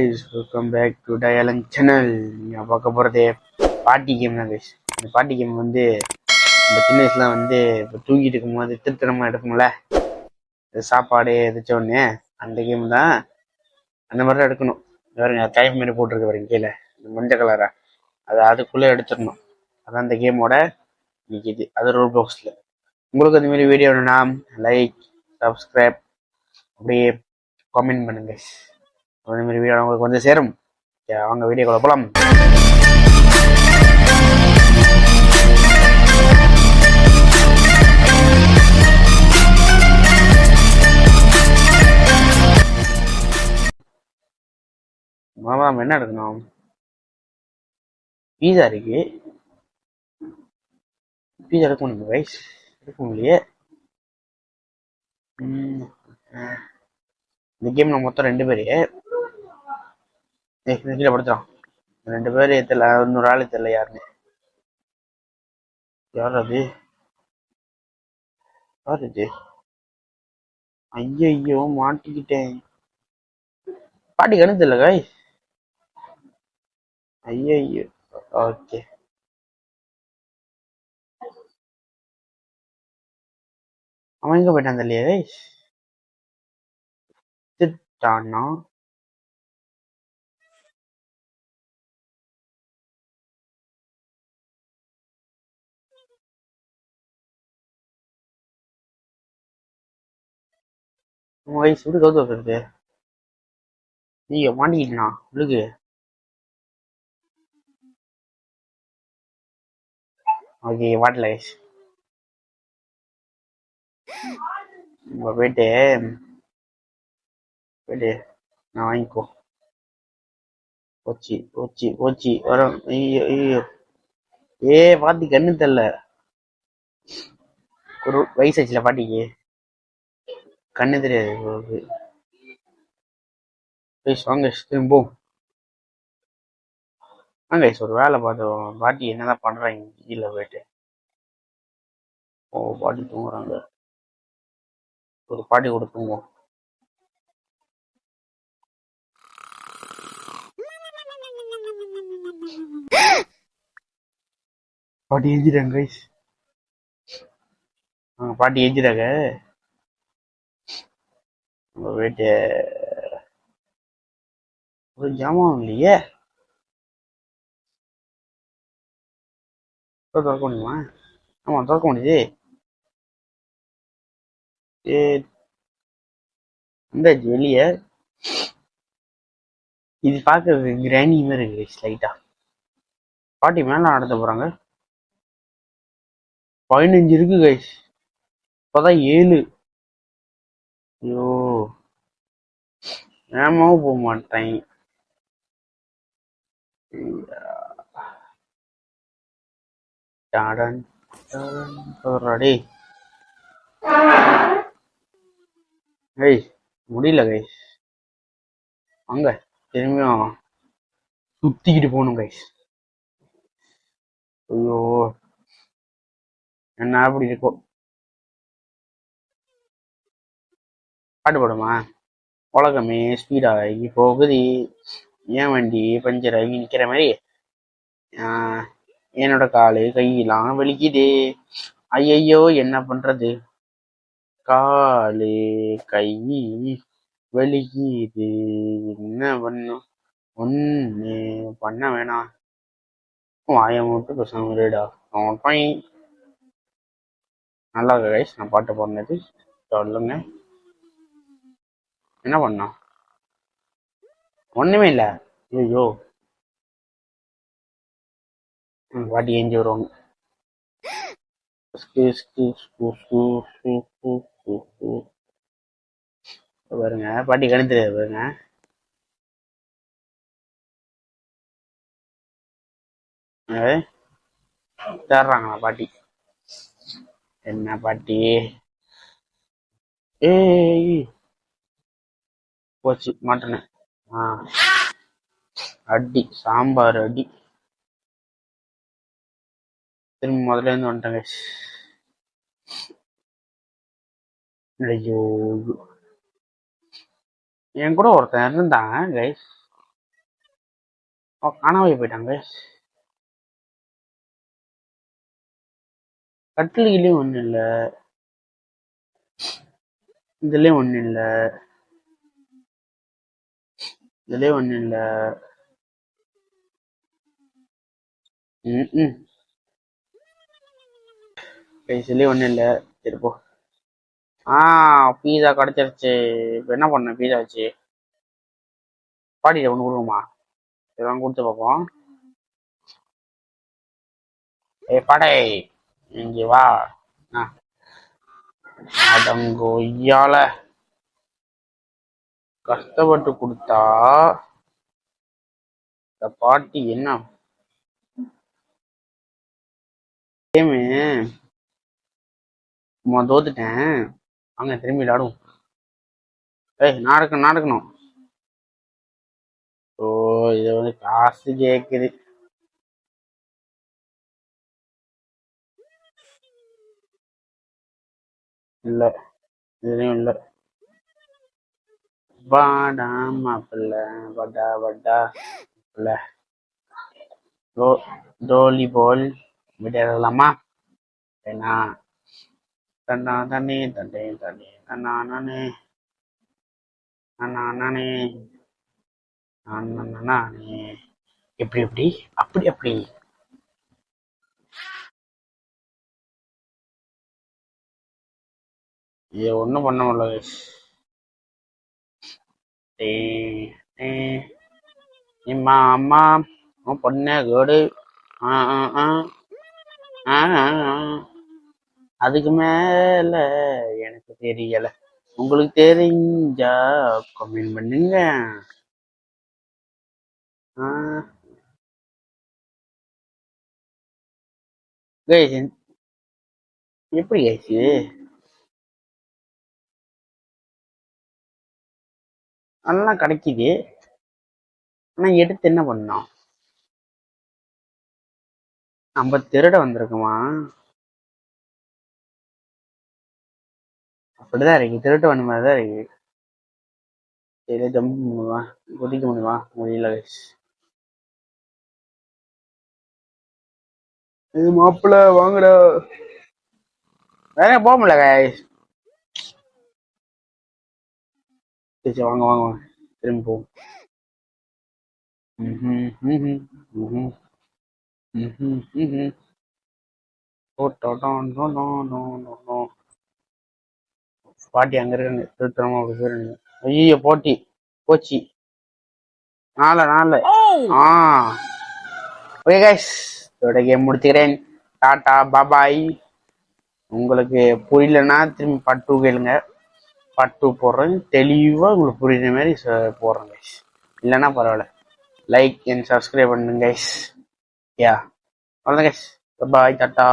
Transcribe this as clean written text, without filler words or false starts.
Welcome back to டயலன் channel. நீங்கள் பார்க்க போகிறதே பாட்டி கேம் தான் கைஸ். இந்த பாட்டி கேம் வந்து நம்ம சின்ன வயசுலாம் வந்து இப்போ தூங்கிட்டு இருக்கும்போது திருத்தனமாக எடுக்கும்ல, சாப்பாடு எதாச்சும் ஒன்று, அந்த கேம் தான். அந்த மாதிரி தான் எடுக்கணும். வேறுங்க டைம் மாரி போட்டிருக்கு பாருங்க கீழே, இந்த மஞ்சள் கலரா, அதுக்குள்ளே எடுத்துடணும். அதான் அந்த கேமோட இன்னைக்கு இது. அது ரோல் பாக்ஸில். உங்களுக்கு அந்த மாதிரி வீடியோ வேணும்னா லைக், சப்ஸ்கிரைப், அப்படியே காமெண்ட் பண்ணுங்க. அந்த மாதிரி வீடியோ உங்களுக்கு வந்து சேரும். அவங்க வீடியோக்குள்ள போலாம். மாமா நம்ம என்ன எடுக்கணும்? பீஸா இருக்கு. பீஸா எடுக்க முடியும் ரைஸ், எடுக்க முடியலையே. இந்த கேம்ல மொத்தம் 2 பேரு. கீழே படுத்துறான். 2 பேரு தெரியல, இன்னொரு ஆளு தெரியல யாருன்னு. யார் அது? யார் இது? ஐயோ மாட்டிக்கிட்டேன். பாட்டி கணக்கு தெரியல காய். ஐயோ. ஓகே, அவன் எங்க போயிட்டான் தெரியலையே ரைஸ். திட்டானா? வயசு எப்படி கவுத்து வைக்கிறது? நீங்க மாட்டிக்கிட்டா உள்ளுக்கு. ஓகே, வாட்டல கைஸ். போயிட்டு நான் வாங்கிக்கோ. போச்சு வரும். ஐயோ பாட்டி கண்ணு தெரியல. ஒரு வயசு ஆச்சுல பாட்டிக்கு, கண்ணு தெரியாது. வாங்க திரும்பவும் வாங்க. ஒரு வேலை பார்த்தோம். பாட்டி என்னதான் பண்றாங்க கீழே போயிட்டு. பாட்டி தூங்குறாங்க. ஒரு பாட்டி கூட தூங்குவோம். பாட்டி எஞ்சிட்டாங்க கைஸ். பாட்டி எஞ்சிட்டாங்க. போயிட்டு ஒரு ஜாமான் இல்லையே. திறக்க முடியுமா? ஆமா திறக்க முடியுது. இந்த வெளியே இது பார்க்கறது கிராணி மாதிரி இருக்கு லைட்டா. பாட்டி மேல நடத்த போறாங்க. 15 இருக்கு கைஸ், இப்பதான் 7. ஐயோ ஏமாவும் போக மாட்டேன். முடியல கைஸ். வாங்க திரும்பியும் சுத்திக்கிட்டு போகணும் கைஸ். ஐயோ என்ன அப்படி இருக்கும். பாட்டு போடுமா? உலகமே ஸ்பீடாகி போகுது, ஏன் வண்டி பஞ்சர் ஆகி நிக்கிற மாதிரி என்னோட காலு கையெல்லாம் வலிக்குது. ஐயோ என்ன பண்றது, காலு கை வலிக்குது, என்ன பண்ணும்? ஒண்ணு பண்ண வேணாம், வாய மட்டும் பேசாம இருடா. நல்லா இருக்கு கைஸ் நான் பாட்டு பாடினது. சொல்லுங்க என்ன பண்ணா? ஒண்ணுமே இல்ல. ஐயோ பாட்டி ஏஞ்சி வருவாங்க. பாருங்க பாட்டி கணு தெரியாது பாருங்க. தேடுறாங்களா பாட்டி? என்ன பாட்டி? போச்சு மாட்டேனேன். அடி சாம்பார் அடி. திரும்ப முதல்ல இருந்து வந்துட்டேங்க. ஐயோ என் கூட ஒருத்தன் இருந்தாங்க கைஸ். காணாம போயிட்டாங்க. கட்டிலுக்குலயும் ஒண்ணு இல்ல, இதுலயும் ஒண்ணு இல்ல, இதுலயும் ஒண்ணு இல்ல. இதுலயும் ஒண்ணு இல்ல. சரி போ. பீஸா கிடைச்சிருச்சு. இப்ப என்ன பண்ண பீஸா வச்சு? பாட்டிட்ட ஒண்ணு கொடுக்குமா? சரி வாங்க கொடுத்து பார்ப்போம். படை இங்க வா. அடங்கொய்யால கஷ்டப்பட்டு கொடுத்தா இந்த பாட்டி என்ன கேமு தோத்துட்டேன். அங்க திரும்பி விளாடுவோம். நடக்கணும். ஓ இது வந்து காசு கேக்குது. இல்ல இதுலயும் இல்ல. வாடா மாப்பிள்ள வடா வடா இல்ல. டோலி போல் விடலாமா? ஏன்னா தண்ணா தண்ணி தண்ணி தண்ணி அண்ணா நானே அண்ணா நானே நானே எப்படி எப்படி அப்படி அப்படி. இது ஒண்ணும் பண்ண முடியல. இம்மா அம்மா பொண்ணு கோடு. அதுக்கு மேல எனக்கு தெரியல. உங்களுக்கு தெரிஞ்சா கமெண்ட் பண்ணுங்க. எப்படி ஆச்சு? நல்லா கிடைக்குது. ஆனா எடுத்து என்ன பண்ணோம்? நம்ம திருட வந்திருக்குமா? அப்படிதான் இருக்கு. திருட்டு வந்த மாதிரிதான் இருக்கு. சரி ஜம்ப் பண்ணுவா, குதிக்க முடியுமா? முடியல. இது மாப்பிள்ள வாங்கடா. வேற போக முடியல கைஸ். சரி வாங்க வாங்க வாங்க திரும்பி போவோம். பாட்டி அங்க இருக்கு. திருத்தரமா ஐயோ போட்டி போச்சு. நாலு ஓகே கைஸ், இதோட கேம் முடிச்சுக்கிறேன். டாடா பாபாய். உங்களுக்கு புரியலன்னா திரும்பி பார்ட் 2 கேளுங்க. பார்ட் 2 போடுறேன். தெளிவாக உங்களுக்கு புரியுற மாதிரி போடுறேன் கைஸ். இல்லைன்னா பரவாயில்ல. லைக் அண்ட் சப்ஸ்கிரைப் பண்ணுங்க கைஸ். யா அவ்வளோதான் கைஸ். பாய் டாட்டா.